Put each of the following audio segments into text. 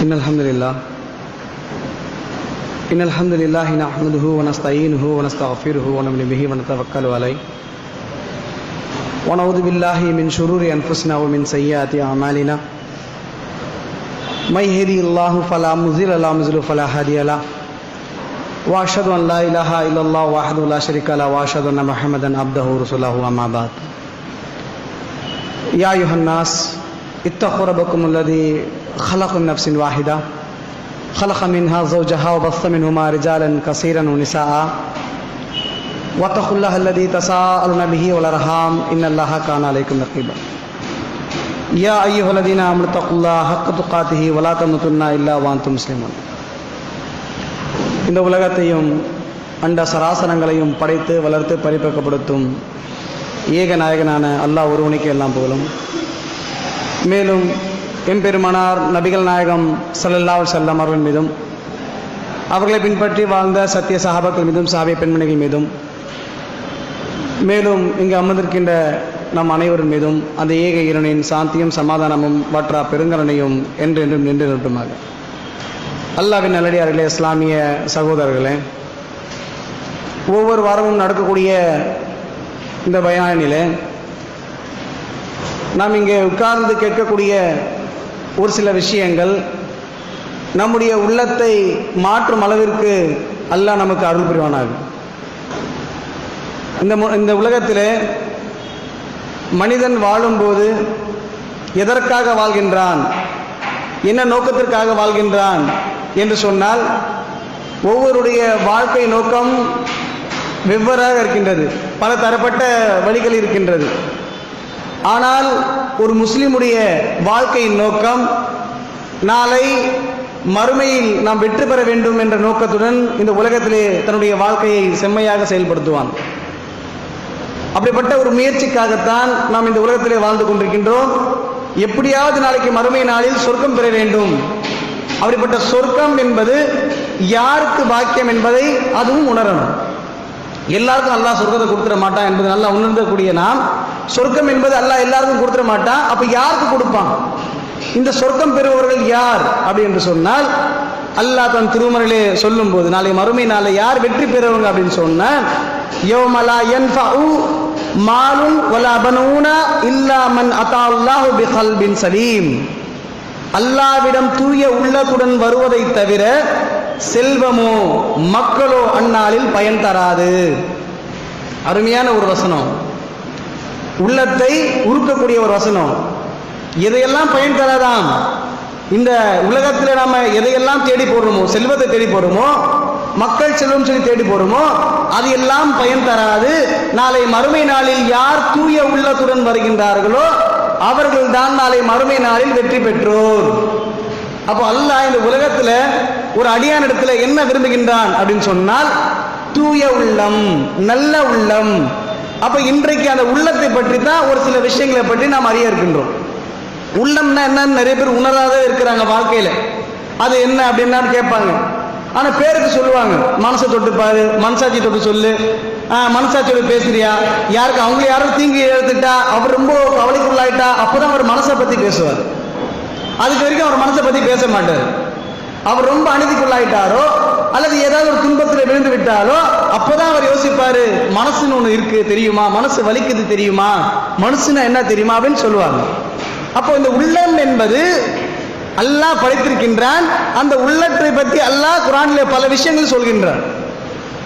إن الحمد لله نحمده ونستعينه ونستغفره ونؤمن به ونتوكل عليه ونعوذ بالله من شرور أنفسنا ومن سيئات أعمالنا من يهده الله فلا مضل له ومن يضلل فلا هادي له وأشهد أن لا إله إلا الله وحده لا شريك له وأشهد أن محمدا عبده ورسوله أما بعد يا أيها الناس اتقوا ربكم الذي خلق من نفس واحدة خلق منها زوجها وبث منهما رجالا كثيرا ونساء واتقوا الله الذي تساءلون به والأرحام إن الله كان عليكم رقيبا يا أيها الذين آمنوا اتقوا الله حق تقاته ولا تموتن إلا وأنتم مسلمون. இந்த உலகத்தையும் அண்ட சராசரங்களையும் படைத்து வளர்த்து பரிபக்கப்படுத்தும் ஏக நாயகனான அல்லாஹ் ஒருவனுக்கு எல்லாம் புகழும். மேலும் எம்பெருமானார் நபிகள் நாயகம் ஸல்லல்லாஹு அலைஹி வஸல்லம் அவர்கள் மீதும் அவர்களை பின்பற்றி வாழ்ந்த சத்திய சஹாபாக்கள் மீதும் சஹாபிய பெண்மணிகள் மீதும் மேலும் இங்கு அமர்ந்திருக்கின்ற நம் அனைவரின் மீதும் அந்த ஏக இறைவனின் சாந்தியும் சமாதானமும் வற்றா பெருங்கருணையும் என்றென்றும் நின்று நிறுத்துமாக. அல்லாஹ்வின் நல்லடியார்களே, இஸ்லாமிய சகோதரர்களே, ஒவ்வொரு வாரமும் நடக்கக்கூடிய இந்த பயானிலே நாம் இங்கே உட்கார்ந்து கேட்கக்கூடிய ஒரு சில விஷயங்கள் நம்முடைய உள்ளத்தை மாற்றும் அளவிற்கு அல்லாஹ் நமக்கு அருள் புரிவானாக. இந்த உலகத்திலே மனிதன் வாழும்போது எதற்காக வாழ்கின்றான், என்ன நோக்கத்திற்காக வாழ்கின்றான் என்று சொன்னால் ஒவ்வொருடைய வாழ்க்கை நோக்கம் வெவ்வேறாக இருக்கின்றது, பல தரப்பட்ட வழிகள் இருக்கின்றது. ஆனால் ஒரு முஸ்லிமுடைய வாழ்க்கையின் நோக்கம் நாளை மறுமையில் நாம் வெற்றி பெற வேண்டும் என்ற நோக்கத்துடன் இந்த உலகத்திலே தன்னுடைய வாழ்க்கையை செம்மையாக செயல்படுத்துவான். அப்படிப்பட்ட ஒரு முயற்சிக்காகத்தான் நாம் இந்த உலகத்திலே வாழ்ந்து கொண்டிருக்கின்றோம். எப்படியாவது நாளைக்கு மறுமை நாளில் சொர்க்கம் பெற வேண்டும். அப்படிப்பட்ட சொர்க்கம் என்பது யாருக்கு பாக்கியம் என்பதை அதுவும் உணரணும். எல்லாருக்கும் அல்லாஹ் சொர்க்கத்தை கொடுத்துட மாட்டான் என்பது நல்லா உணர்ந்தக்கூடிய நாம், சொர்க்கம் என்பது அல்லாஹ் எல்லாருக்கும் கொடுத்துட மாட்டான், அப்ப யாருக்கு கொடுப்பான், இந்த சொர்க்கம் பெறுபவர்கள் யார் அப்படி என்று சொன்னால் அல்லாஹ் தன் திருமறையிலே சொல்லும் போது நாளை மறுமை நாளை யார் வெற்றி பெறுவாங்க அப்படின்னு சொன்னா, யௌம லா யன்ஃபஉ மாலுன் வலா பனூன இல்லா மன் அத்தால்லாஹு பிகல்பின் சலீம். அல்லாஹ்விடம் தூய உள்ளத்துடன் வருவதை தவிர செல்வமோ மக்களோ அந்நாளில் பயன் தராது. அருமையான ஒரு வசனம், உள்ளத்தை உருக்கக்கூடிய ஒரு வசனம். எதையெல்லாம் பயன் தராதாம், இந்த உலகத்தில் நாம எதையெல்லாம் தேடி போடுறோமோ, செல்வத்தை தேடி போடுறோமோ, மக்கள் செல்வம் சொல்லி தேடி போடுறோமோ, அது எல்லாம் பயன் தராது. நாளை மறுமை நாளில் யார் தூய உள்ளத்துடன் வருகின்றார்களோ அவர்கள் தான் நாளை மறுமை நாளில் வெற்றி பெற்றோர். அப்போ அல்லாஹ் இந்த உலகத்துல ஒரு அடியான் இடத்துல என்ன விரும்புகின்றான் அப்படின்னு சொன்னால் தூய உள்ளம், நல்ல உள்ளம். அப்ப இன்றைக்கு அந்த உள்ளத்தை பற்றி தான் ஒரு சில விஷயங்களை பற்றி நாம் அறிய இருக்கின்றோம். உள்ளம்னா என்னன்னு நிறைய பேர் உணராத இருக்கிறாங்க வாழ்க்கையில. அது என்ன அப்படின்னா கேட்பாங்க, ஆனா பேருக்கு சொல்லுவாங்க, மனசை தொட்டு பாரு, மனசாட்சி தொட்டு சொல்லு, மனசாட்சியோட பேசுறியா, யாருக்கு அவங்க யாரும் தீங்கி எடுத்துட்டா அவர் ரொம்ப கவலைக்குள்ளாயிட்டா அப்பதான் அவர் மனசை பத்தி பேசுவார். அதுக்கு வரைக்கும் அவர் மனசை பத்தி பேச மாட்டார். அவர் ரொம்ப அநீதிக்குள்ளாயிட்டாரோ அல்லது ஏதாவது ஒரு துன்பத்தில் விழுந்து விட்டாரோ அப்பதான் அவர் யோசிப்பாரு, மனசுன்னு ஒண்ணு இருக்கு தெரியுமா, மனசு வலிக்குது தெரியுமா, மனசுன்னா என்ன தெரியுமா அப்படின்னு சொல்லுவாங்க. அப்போ இந்த உள்ளம் என்பது அல்லாஹ் படைத்திருக்கின்றான். அந்த உள்ளத்தை பற்றி அல்லாஹ் குர்ஆனிலே பல விஷயங்கள் சொல்கின்றான்.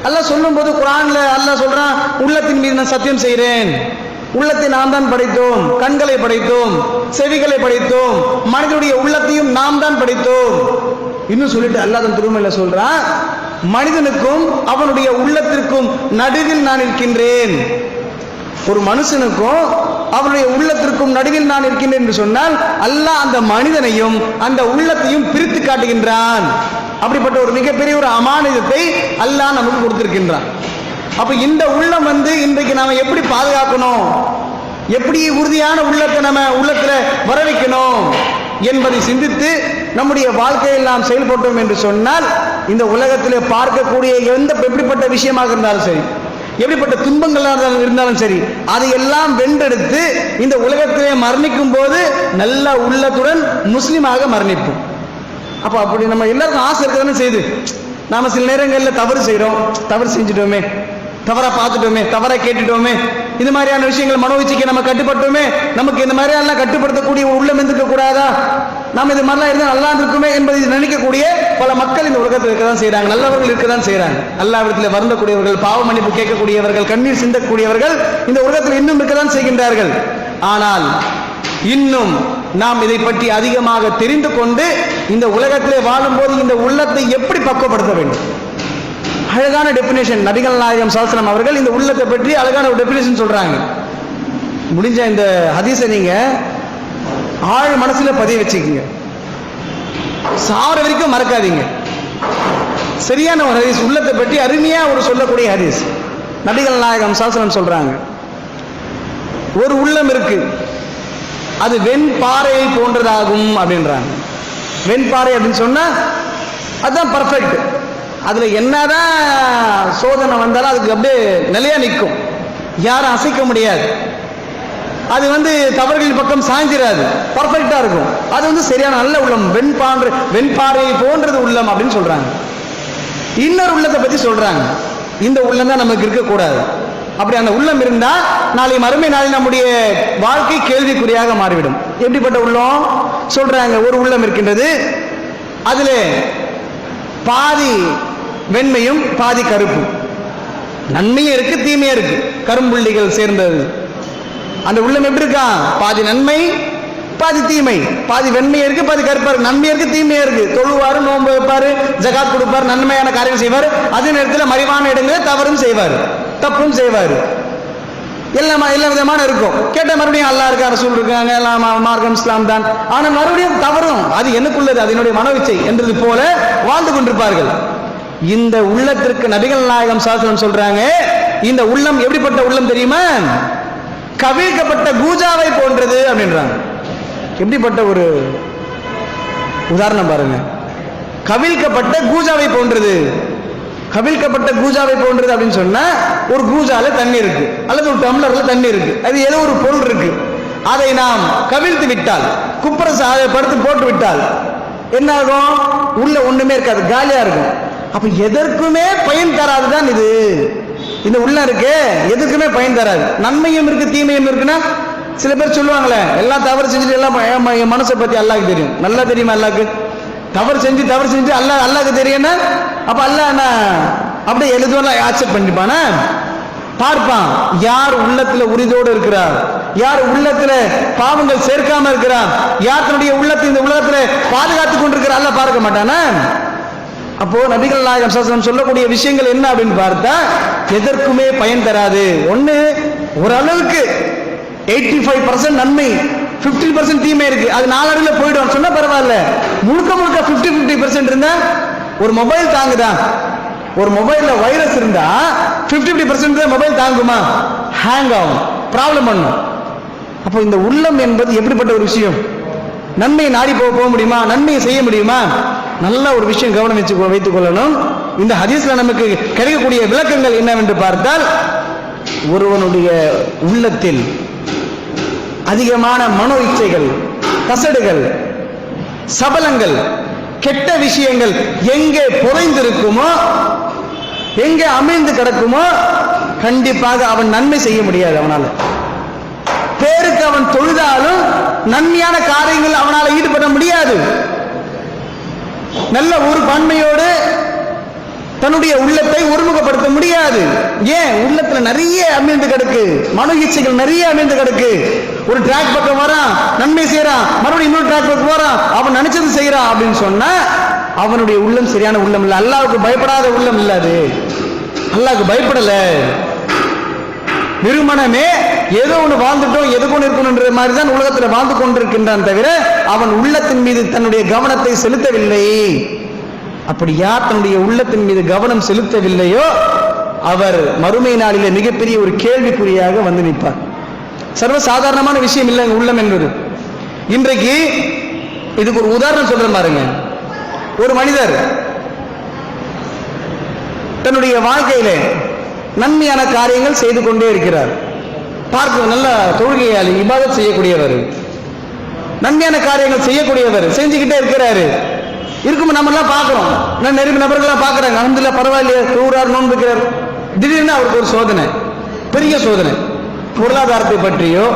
அல்லாஹ் சொல்லும் போது குர்ஆன்ல அல்லாஹ் சொல்றான், உள்ளத்தின் மீது நான் சத்தியம் செய்கிறேன், உள்ளத்தை நாம் தான் படைத்தோம், கண்களை படைத்தோம், செவிகளை படைத்தோம், மனிதனுடைய உள்ளத்தையும் நாம் தான் படைத்தோம். இன்னும் சொல்லிட்டு அல்லாஹ் தன் திருமறையில சொல்றான், மனிதனுக்கும் அவனுடைய உள்ளத்திற்கும் நடுவில் நான் இருக்கின்றேன். ஒரு மனுஷனுக்கும் அவனுடைய உள்ளத்திற்கும் நடுவில் நான் இருக்கின்றேன் என்று சொன்னால் அல்லாஹ் அந்த மனிதனையும் அந்த உள்ளத்தையும் பிரித்து காட்டுகின்றான். அப்படிப்பட்ட ஒரு மிகப்பெரிய ஒரு அமானிதத்தை அல்லாஹ் நமக்கு கொடுத்திருக்கின்றான். அப்ப இந்த உள்ளம் இன்றைக்கு நாம எப்படி பாதுகாக்கணும், எப்படி உறுதியான உள்ளத்தை நம்ம உள்ளத்துல வர வைக்கணும் என்பதை சிந்தித்து நம்முடைய வாழ்க்கையில் நாம் செயல்பட்டோம் என்று சொன்னால் இந்த உலகத்திலே பார்க்கக்கூடிய எப்படிப்பட்ட விஷயமாக இருந்தாலும் சரி, எப்படிப்பட்ட துன்பங்களாக இருந்தாலும் சரி, அதையெல்லாம் வென்றெடுத்து இந்த உலகத்திலே மரணிக்கும் போது நல்ல உள்ளத்துடன் முஸ்லிமாக மரணிப்போம். அப்போ அப்படி நம்ம எல்லாருக்கும் ஆசை இருக்கதானே செய்யுது. நாம சில நேரங்களில் தவறு செய்கிறோம், தவறு செஞ்சுட்டோமே, தவறா பார்த்துட்டோமே, தவறா கேட்டுட்டோமே, இது மாதிரியான விஷயங்கள் மனோவிச்சிக்கு நம்ம கட்டுப்பட்டோமே, நமக்கு இந்த மாதிரியெல்லாம் கட்டுப்படுத்தக்கூடிய ஒரு உள்ளம் இருந்திருக்க கூடாதா, நாம் இது மாதிரிலாம் இருந்தால் நல்லா இருக்குமே என்பதை நினைக்கக்கூடிய பல மக்கள் இந்த உலகத்தில் இருக்க தான் செய்கிறாங்க. நல்லவர்கள் இருக்க தான் செய்கிறாங்க. அல்லாஹ்விடத்தில் வருந்தக்கூடியவர்கள், பாவ மன்னிப்பு கேட்கக்கூடியவர்கள், கண்ணீர் சிந்தக்கூடியவர்கள் இந்த உலகத்தில் இன்னும் இருக்க தான் செய்கின்றார்கள். ஆனால் இன்னும் நாம் இதை பற்றி அதிகமாக தெரிந்து கொண்டு இந்த உலகத்திலே வாழும்போது இந்த உள்ளத்தை எப்படி பக்குவப்படுத்த வேண்டும், அழகான டெபினேஷன் நபிகள் நாயகம் ஸல்லல்லாஹு அலைஹி வஸல்லம் அவர்கள் இந்த உள்ளத்தை பற்றி அழகான ஒரு டெபினேஷன் சொல்றாங்க. முடிஞ்ச இந்த ஹதீஸை நீங்க ஆழ் மனசுல பதிய வச்சுக்கீங்க, சாவர வரைக்கும் மறக்காதீங்க. சரியான ஒரு ஹதீஸ், உள்ளத்தை பற்றி அருமையா ஒரு சொல்லக்கூடிய ஹதீஸ். நபிகள் நாயகம் ஸல்லல்லாஹு அலைஹி வஸல்லம் சொல்றாங்க, ஒரு உள்ளம் இருக்கு, அது வெண்பாறையை போன்றதாகும் அப்படின்றாங்க. வெண்பாறை அப்படின்னு சொன்னா அதுதான் பர்ஃபெக்ட். அதுல என்னதான் சோதனை வந்தாலும் அதுக்கு அப்படியே நிலையா நிற்கும், யாரும் அசைக்க முடியாது. அது தவறுகளின் பக்கம் சாய்ந்திராது, பர்ஃபெக்டா இருக்கும். அது சரியான நல்ல உள்ளம், வெண்பாறையை போன்றது உள்ளம் அப்படின்னு சொல்றாங்க. இன்னொரு உள்ளத்தை பத்தி சொல்றாங்க, இந்த உள்ளம் தான் நமக்கு இருக்கக்கூடாது. அப்படி அந்த உள்ளம் இருந்தா நாளை மறுமை நாளில் நம்முடைய வாழ்க்கை கேள்விக்குறியாக மாறிவிடும். எப்படிப்பட்ட உள்ளம் சொல்றாங்க, ஒரு உள்ளம் இருக்கின்றது, அதுல பாதி வெண்மையும் பாதி கருப்பும், நன்மையும் இருக்கு தீமையும் இருக்கு, கரும்புள்ளிகள் சேர்ந்தது. அந்த உள்ளம் எப்படி இருக்கா, பாதி நன்மை பாதி தீமை, பாதி வெண்மையா இருக்கு பாதி கருப்பா இருக்கு, நன்மையா இருக்கு தீமையா இருக்கு. தொழுவாரு, நோன்பு வைப்பாரு, ஜகாத் கொடுப்பாரு, நன்மையான காரியம் செய்வார், அதே நேரத்தில் மறைவான இடங்களில் தவறும் செய்வார், தப்பும் செய்வார், எல்லா விதமான இருக்கும். கேட்ட மறுபடியும் அல்லாஹ் இருக்கா, ரசூல் இருக்காங்க, எல்லாம் மார்க்கம் இஸ்லாம் தான், ஆனால் மறுபடியும் தவறும், அது எனக்குள்ளது, அது என்னுடைய மனோவிச்சை என்றது போல வாழ்ந்து கொண்டிருப்பார்கள். இந்த உள்ளத்திற்கு நபிகள் நாயகம் ஸல்லல்லாஹு அலைஹி வஸல்லம் சொல்றாங்க, இந்த உள்ளம் எப்படிப்பட்ட உள்ளம் தெரியுமா, கவிழ்க்கப்பட்ட கூஜாவை போன்றது அப்படின்றாங்க. எப்படிப்பட்ட ஒரு உதாரணம் பாருங்க, கவிழ்க்கப்பட்ட கூஜாவை போன்றது. கவிழ்க்கப்பட்ட கூஜாவை போன்றது அப்படின்னு சொன்னா, ஒரு கூஜால தண்ணி இருக்கு அல்லது ஒரு டம்ளர்ல தண்ணி இருக்கு, அது ஏதோ ஒரு பொருள் இருக்கு, அதை நாம் கவிழ்த்து விட்டால், குப்புற படுத்து போட்டு விட்டால் என்ன ஆகும், உள்ள ஒண்ணுமே இருக்காது, காலியா இருக்கும். அப்ப எதற்குமே பயன் தராதுதான் இது. இந்த உள்ள இருக்கு, எதுக்குமே பயன் தராது. நன்மையும் இருக்கு தீமையும் இருக்குன்னா, சில பேர் சொல்லுவாங்களே, எல்லாம் தவறு செஞ்சுட்டு எல்லாம் என் மனசை பத்தி அல்லாஹ்க்கு தெரியும். நல்லா தெரியுமா அல்லாஹ்க்கு? தவறு செஞ்சு அல்லாஹ்க்கு தெரியும்னா அப்ப அல்லாஹ் என்ன அப்படியே எழுதுவெல்லாம் ஆக்செப்ட் பண்ணிப்பானா? பார்ப்பான் யார் உள்ளத்துல உறுதியோடு இருக்கிறார், யார் உள்ளத்துல பாவங்கள் சேர்க்காம இருக்கிறார், யார் தன்னுடைய உள்ளத்தை இந்த உலகத்துல பாதுகாத்துக் கொண்டிருக்கிறார், அல்லாஹ் பார்க்க மாட்டானா? அப்போ நபிகள் நாயகம் ஸல்லல்லாஹு அலைஹி வஸல்லம் சொல்லக்கூடிய விஷயங்கள் என்ன அப்படின்னு பார்த்தா, எதற்குமே பயன் தராது. ஒண்ணு, ஓரளவுக்கு 85% நன்மை 50% தீமை இருக்கு, அது நாளடைவுல போயிடும் சொன்னா பரவாயில்ல. முழுக்க 50% இருந்தா, ஒரு மொபைல் தாங்குதா, ஒரு மொபைல்ல வைரஸ் இருந்தா 50% மொபைல் தாங்குமா? ஹேங் ஆகும், ப்ராப்ளம் பண்ணும். அப்போ இந்த உள்ளம் என்பது எப்படிப்பட்ட ஒரு விஷயம், நன்மையை நாடி போக முடியுமா, நன்மையை செய்ய முடியுமா? நல்ல ஒரு விஷயம் கவனம் வைத்துக் கொள்ளணும். இந்த ஹதீஸ்ல நமக்கு கிடைக்கக்கூடிய விளக்கங்கள் என்னவென்று பார்த்தால், ஒருவனுடைய உள்ளத்தில் அதிகமான மனோ இச்சைகள், கசடுகள், சபலங்கள், கெட்ட விஷயங்கள் எங்கே புதைந்திருக்குமோ, எங்கே அமிழ்ந்து கிடக்குமோ, கண்டிப்பாக அவன் நன்மை செய்ய முடியாது. அவனால பேருக்கு அவன் தொழுதாலும் நன்மையான காரியங்கள் அவனால் ஈடுபட முடியாது. நல்ல ஒரு பன்மையோடு தன்னுடைய உள்ளத்தை ஒருமுகப்படுத்த முடியாது. ஏன்? உள்ளத்துல நிறைய அமிழ்ந்து கிடக்கு, மனோ இச்சைகள் நிறைய அமிழ்ந்து கிடக்கு. ஒரு ட்ராக் பக்கம் வரான், நன்மை செய்யறான், மறுபடியும் இன்னொரு ட்ராக் பக்கம் போறான், அவன் நினைச்சது செய்யறான் அப்படின்னு சொன்னா அவனுடைய உள்ளம் சரியான உள்ளம் இல்லை, அல்லாஹ்வுக்கு பயப்படாத உள்ளம் இல்லை. அது அல்லாஹ்வுக்கு பயப்படல, நிறுவனமே ஏதோ ஒன்று வாழ்ந்துட்டோம், எதுக்கு ஒன்று இருக்கணும்ன்ற மாதிரி தான் உலகத்தில் வாழ்ந்து கொண்டிருக்கின்றான் தவிர அவன் உள்ளத்தின் மீது தன்னுடைய கவனத்தை செலுத்தவில்லை. அப்படி யார் தன்னுடைய உள்ளத்தின் மீது கவனம் செலுத்தவில்லையோ அவர் மறுமை நாளிலே மிகப்பெரிய ஒரு கேள்விக்குறியாக வந்து நிற்பார். சர்வ சாதாரணமான விஷயம் இல்லை உள்ளம் என்பது. இன்றைக்கு இதுக்கு ஒரு உதாரணம் சொல்றேன் பாருங்க. ஒரு மனிதர் தன்னுடைய வாழ்க்கையிலே நன்மையான காரியங்கள் செய்து கொண்டே இருக்கிறார். பார்க்க நல்ல தொழுகையாளி, இபாதத் செய்யக்கூடியவர், நன்மையான காரியங்கள் செய்யக்கூடியவர், செஞ்சுக்கிட்டே இருக்கிறாரு. இருக்கும். நம்மளாம் பார்க்குறோம், நிறைய நபர்கள்லாம் பார்க்குறாங்க, அல்ஹம்துலில்லாஹ் பரவாயில்லையே, தூரார் நோன்பு வைக்கிறார். திடீர்னு அவருக்கு ஒரு சோதனை, பெரிய சோதனை, பொருளாதாரத்தை பற்றியோ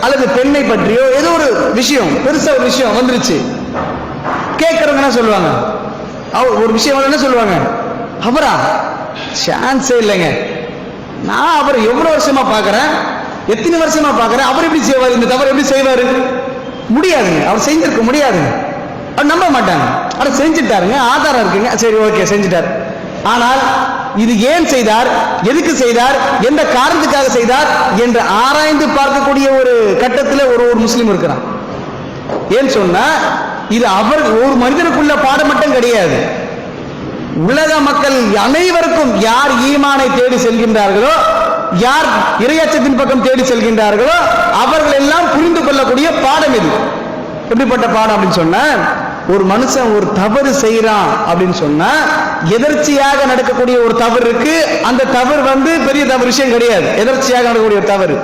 அல்லது பெண்ணை பற்றியோ ஏதோ ஒரு விஷயம், பெருசா ஒரு விஷயம் வந்துருச்சு. கேட்கறவங்க என்ன சொல்லுவாங்க, ஒரு விஷயம் என்ன சொல்லுவாங்க, அவரா சான்ஸே இல்லைங்க, நான் அவரை எவ்வளவு வருஷமா பார்க்கறேன், எத்தனை வருஷமா பார்க்கறேன், அவர் எப்படி செய்வார், இந்த தவறு எப்படி செய்வாரு, முடியாதுங்க, அவர் செஞ்சிருக்க முடியாதுங்க, அவர் நம்ப மாட்டாங்க. அவர் செஞ்சுட்டாருங்க, ஆதாரம் இருக்குங்க, சரி ஓகே செஞ்சுட்டார். ஆனால் இது ஏன் செய்தார், எதுக்கு செய்தார், எந்த காரணத்துக்காக செய்தார் என்று ஆராய்ந்து பார்க்கக்கூடிய ஒரு கட்டத்தில் ஒரு முஸ்லீம் இருக்கிறான். ஏன் சொன்னா இது அவர் ஒரு மனிதனுக்குள்ள பாடம் மட்டும் கிடையாது, உலக மக்கள் அனைவருக்கும் யார் ஈமானை தேடி செல்கின்றார்களோ, யார் இறையச்சத்தின் பக்கம் தேடி செல்கின்றார்களோ அவர்கள் எல்லாம் புரிந்து கொள்ளக்கூடிய பாடம் இது. எப்படிப்பட்ட பாடம் அப்படின்னு சொன்னா, ஒரு மனுஷன் ஒரு தவறு செய்யறான் அப்படின்னு சொன்னா எதர்ச்சியாக நடக்கக்கூடிய ஒரு தவறு இருக்கு. அந்த தவறு பெரிய தவறு விஷயம் கிடையாது, எதர்ச்சியாக நடக்கக்கூடிய ஒரு தவறு.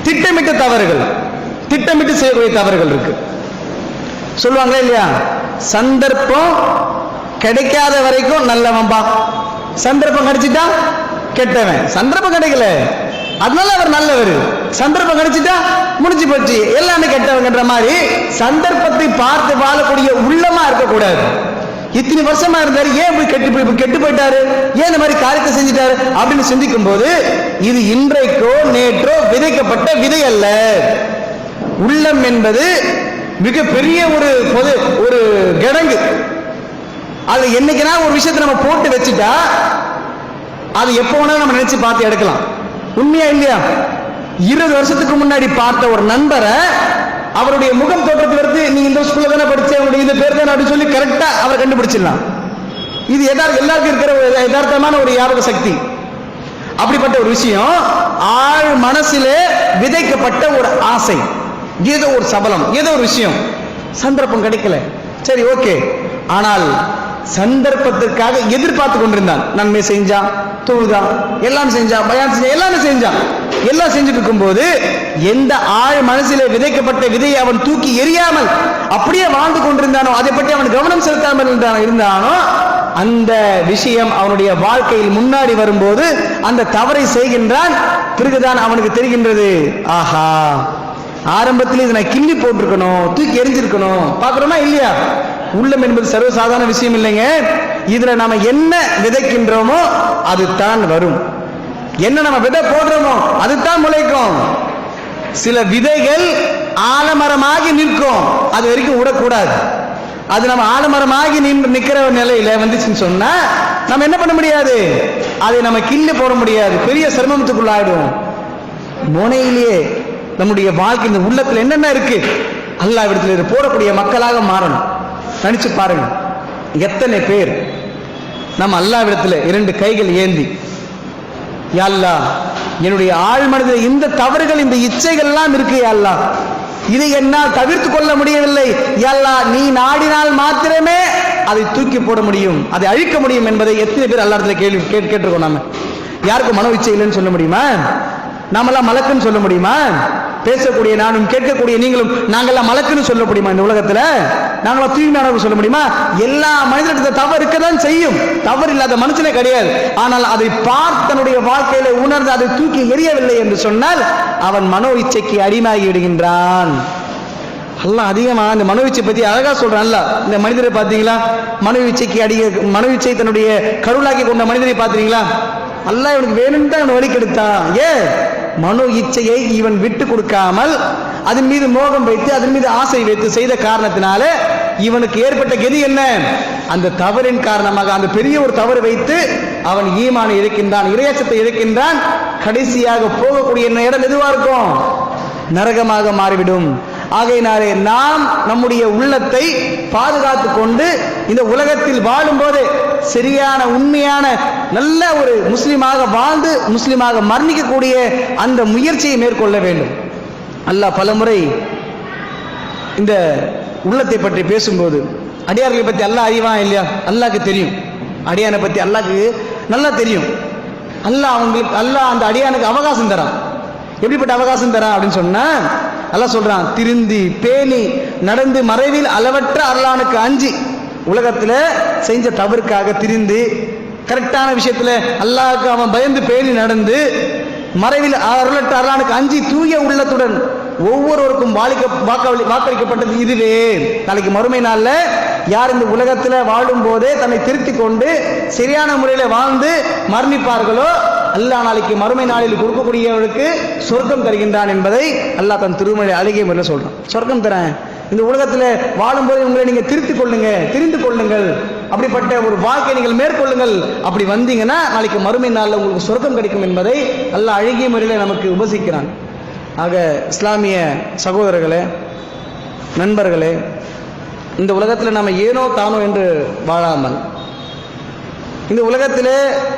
திட்டமிட்ட தவறுகள், திட்டமிட்டு செய்யக்கூடிய தவறுகள் இருக்கு. சொல்லுவாங்களே இல்லையா, சந்தர்ப்பம் கிடைக்காத வரைக்கும் நல்லவன்பா, சந்தர்ப்பம் கிடைச்சிட்டா கெட்டவன். சந்தர்ப்பம் கிடைக்கல அதனால அவர் நல்லவர், சந்தர்ப்பம் கிடைச்சிட்டா முடிஞ்சு போச்சு எல்லாமே கெட்டவங்கன்ற மாதிரி சந்தர்ப்பத்தை பார்த்து வாழக்கூடிய உள்ளமா இருக்கக்கூடாது. இத்தனை வருஷமா இருந்தாரு, ஏன் போய் கெட்டு போயிட்டாரு, ஏன் இந்த மாதிரி காரியத்தை செஞ்சிட்டாரு அப்படின்னு சிந்திக்கும் போது இது இன்றைக்கோ நேற்றோ விதைக்கப்பட்ட விதை அல்ல. உள்ளம் என்பது மிகப்பெரிய ஒரு கிடங்கு. அது என்னைக்குனா ஒரு விஷயத்தை நம்ம போட்டு வச்சுட்டா அது எப்போ வேணாலும் நம்ம நினைச்சு பார்த்து எடுக்கலாம். உண்மையா இல்லையா? 20 வருஷத்துக்கு முன்னாடி பார்த்த ஒரு நண்பரை அவருடைய முகம் தோற்றத்தில் இருந்து நீங்க இந்த ஸ்கூல்ல தானே படிச்ச, உங்களுடைய இந்த பேர் தானே அப்படின்னு சொல்லி கரெக்டா அவரை கண்டுபிடிச்சிடலாம். இது எல்லாருக்கும் இருக்கிற யதார்த்தமான ஒரு ஞாபக சக்தி. அப்படிப்பட்ட ஒரு விஷயம் ஆழ் மனசிலே விதைக்கப்பட்ட ஒரு ஆசை, ஏதோ ஒரு சபலம், ஏதோ ஒரு விஷயம், சந்தர்ப்பம் கிடைக்கல, சரி ஓகே. ஆனால் சந்தர்ப்பத்திற்காக எதிர்பார்த்து கொண்டிருந்தான். நன்மை செஞ்சான், தொழுதான், எல்லாம் செஞ்சான், பயான் செஞ்சான், எல்லாமே செஞ்சான். எல்லாம் செஞ்சுட்டு இருக்கும் போது எந்த ஆழ் மனசிலே விதைக்கப்பட்ட விதையை அவன் தூக்கி எறியாமல் அப்படியே வாழ்ந்து கொண்டிருந்தானோ, அதை பற்றி அவன் கவனம் செலுத்தாமல் இருந்தானோ, அந்த விஷயம் அவனுடைய வாழ்க்கையில் முன்னாடி வரும்போது அந்த தவறை செய்கின்றான். பிறகுதான் அவனுக்கு தெரிகின்றது, ஆஹா ஆரம்பத்தில் இதை நான் கிள்ளி போட்டிருக்கணும், தூக்கி எரிஞ்சிருக்கணும். பார்க்கிறோமா இல்லையா? உள்ளம் என்பது சர்வசாதாரண விஷயம் இல்லைங்க. இதுல நாம என்ன விதைக்கின்றோமோ அதுதான் வரும், என்ன நம்ம விதை போடுறோமோ அதுதான் முளைக்கும். சில விதைகள் ஆலமரமாகி நிற்கும், அது வரைக்கும் விடக்கூடாது. அது நம்ம ஆலமரமாகி நிற்கிற நிலையில வந்துச்சுன்னு சொன்னா நம்ம என்ன பண்ண முடியாது, அதை நம்ம கிள்ளி போட முடியாது, பெரிய சிரமத்துக்குள்ள ஆயிடும். முனையிலேயே நம்முடைய வாழ்க்கை இந்த உள்ளத்துல என்னென்ன இருக்கு அல்லாஹ்விடத்தில் போடக்கூடிய மக்களாக மாறணும். நினைச்சு பாருங்க, எத்தனை பேர் நம்ம அல்லாஹ்விடத்தில் 2 கைகள் ஏந்தி, யா அல்லாஹ் என்னுடைய ஆழ் மனதில் இந்த தவறுகள், இந்த இச்சைகள் எல்லாம் இருக்கு யா அல்லாஹ், இதை என்னால் தவிர்த்து கொள்ள முடியவில்லை யா அல்லாஹ், நீ நாடினால் மாத்திரமே அதை தூக்கி போட முடியும், அதை அழிக்க முடியும் என்பதை எத்தனை பேர் அல்லாஹ்விடத்தில் கேட்டிருக்கோம். நாம யாருக்கும் மனோ இச்சை இல்லைன்னு சொல்ல முடியுமா? நாமெல்லாம் மலக்குன்னு சொல்ல முடியுமா? பேசக்கூடிய நானும் கேட்கக்கூடிய நீங்களும் நாங்கெல்லாம் மலக்குன்னு சொல்ல முடியுமா? இந்த உலகத்துல நாங்களாம் தூய்மையானவர்கள் சொல்ல முடியுமா? எல்லா மனிதர்களுக்கு தவறு இருக்கதான் செய்யும், தவறு இல்லாத மனுஷனே கிடையாது. ஆனால் அதை பார்த்து தன்னுடைய வாழ்க்கையில உணர்ந்து அதை தூக்கி எறியவில்லை என்று சொன்னால் அவன் மனோ இச்சைக்கு அடிமையாகி விடுகின்றான். அல்லாஹ் அதிகமா இந்த மனோ இச்சை பத்தி அழகா சொல்றான். அல்ல இந்த மனிதரை பார்த்தீங்களா, மனோ இச்சை தன்னுடைய கருளாக்கி கொண்ட மனிதரை பார்த்தீங்களா? அல்லாஹ் இவனுக்கு வேணும்னு தான் இவன் வழி கெடுத்தான். ஏன்? மனோ இச்சையை இவன் விட்டு கொடுக்காமல் அதன் மீது மோகம் வைத்து அதன் மீது ஆசை வைத்து செய்த காரணத்தினால இவனுக்கு ஏற்பட்ட கதி என்ன? அந்த தவறின் காரணமாக அந்த பெரிய ஒரு தவறு வைத்து அவன் ஈமானை இழக்கின்றான், இறையச்சத்தை இழக்கின்றான். கடைசியாக போகக்கூடிய இடம் எதுவா இருக்கும்? நரகமாக மாறிவிடும். ஆகையினாலே நாம் நம்முடைய உள்ளத்தை பாதுகாத்து கொண்டு இந்த உலகத்தில் வாழும் போது சரியான உண்மையான நல்ல ஒரு முஸ்லிமாக வாழ்ந்து முஸ்லிமாக மரணிக்கக்கூடிய அந்த முயற்சியை மேற்கொள்ள வேண்டும். அல்லாஹ் பலமுறை இந்த உள்ளத்தை பற்றி பேசும்போது அடியார்களை பற்றி அல்லாஹ் அறிவான் இல்லையா? அல்லாஹ்க்கு தெரியும், அடியானை பற்றி அல்லாஹ்க்கு நல்லா தெரியும். அல்லாஹ் அந்த அடியானுக்கு அவகாசம் தரான். எப்படிப்பட்ட அவகாசம் தரான் அப்படின்னு சொன்னா, அல்லாஹ் சொல்றான், திருந்தி பேணி நடந்து மறைவில் அளவற்ற அருளானுக்கு அஞ்சி உலகத்தில் செஞ்ச தவறுக்காக திரிந்து கரெக்டான விஷயத்தில் அல்லாஹ்வுக்கு அவன் பயந்து பேணி நடந்து மறைவில் அருளற்ற அருளானுக்கு அஞ்சி தூய உள்ளத்துடன் ஒவ்வொருவருக்கும் வாக்களிக்கப்பட்டது இதுவே. நாளைக்கு மறுமை நாளில் யார் இந்த உலகத்தில் வாழும் போதே தன்னை திருத்தி கொண்டு சரியான முறையில் வாழ்ந்து மரணிப்பார்களோ அல்லாஹ் நாளைக்கு மறுமை நாளில் கொடுக்கக்கூடியவர்களுக்கு சொர்க்கம் தருகின்றான் என்பதை அல்லாஹ் தன் திருமலை அழகிய முறையில் சொல்றான். சொர்க்கம் தரேன், இந்த உலகத்தில் வாழும்போது உங்களை நீங்கள் தெரிந்து கொள்ளுங்கள், அப்படிப்பட்ட ஒரு வாழ்க்கை நீங்கள் மேற்கொள்ளுங்கள். அப்படி வந்தீங்கன்னா நாளைக்கு மறுமை நாளில் உங்களுக்கு சொர்க்கம் கிடைக்கும் என்பதை அல்லாஹ் அழகிய முறையில் நமக்கு உபசிக்கிறான். ஆக இஸ்லாமிய சகோதரர்களே, நண்பர்களே, இந்த உலகத்தில் நாம் ஏனோ தானோ என்று வாழாமல் இந்த உலகத்திலே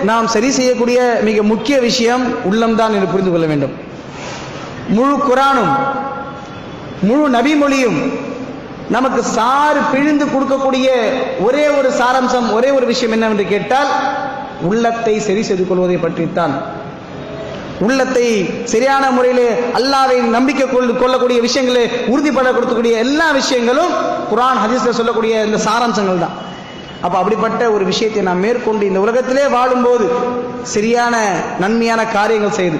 நாம் சரி செய்யக்கூடிய மிக முக்கிய விஷயம் உள்ளம்தான் என்று புரிந்து கொள்ள வேண்டும். முழு குரானும் முழு நபிமொழியும் நமக்கு சாறு பிழிந்து கொடுக்கக்கூடிய ஒரே ஒரு சாராம்சம், ஒரே ஒரு விஷயம் என்னவென்று கேட்டால் உள்ளத்தை சரி செய்து கொள்வதை பற்றித்தான். உள்ளத்தை சரியான முறையிலே அல்லாஹ்வை நம்பிக்கை கொள்ளக்கூடிய விஷயங்களை உறுதிப்படக்கூடிய எல்லா விஷயங்களும் குர்ஆன் ஹதீஸ்ல சொல்லக்கூடிய இந்த சாராம்சங்கள் தான். அப்போ அப்படிப்பட்ட ஒரு விஷயத்தை நாம் மேற்கொண்டு இந்த உலகத்திலே வாழும்போது சரியான நன்மையான காரியங்கள் செய்து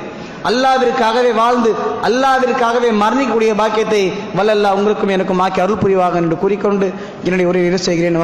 அல்லாஹ்விற்காகவே வாழ்ந்து அல்லாஹ்விற்காகவே மரணிக்கக்கூடிய பாக்கியத்தை வல்லல்லாஹ் உங்களுக்கும் எனக்கும் ஆக்கி அருள் புரிவாக என்று கூறிக்கொண்டு என்னுடைய உரையை நிறைவு செய்கிறேன்.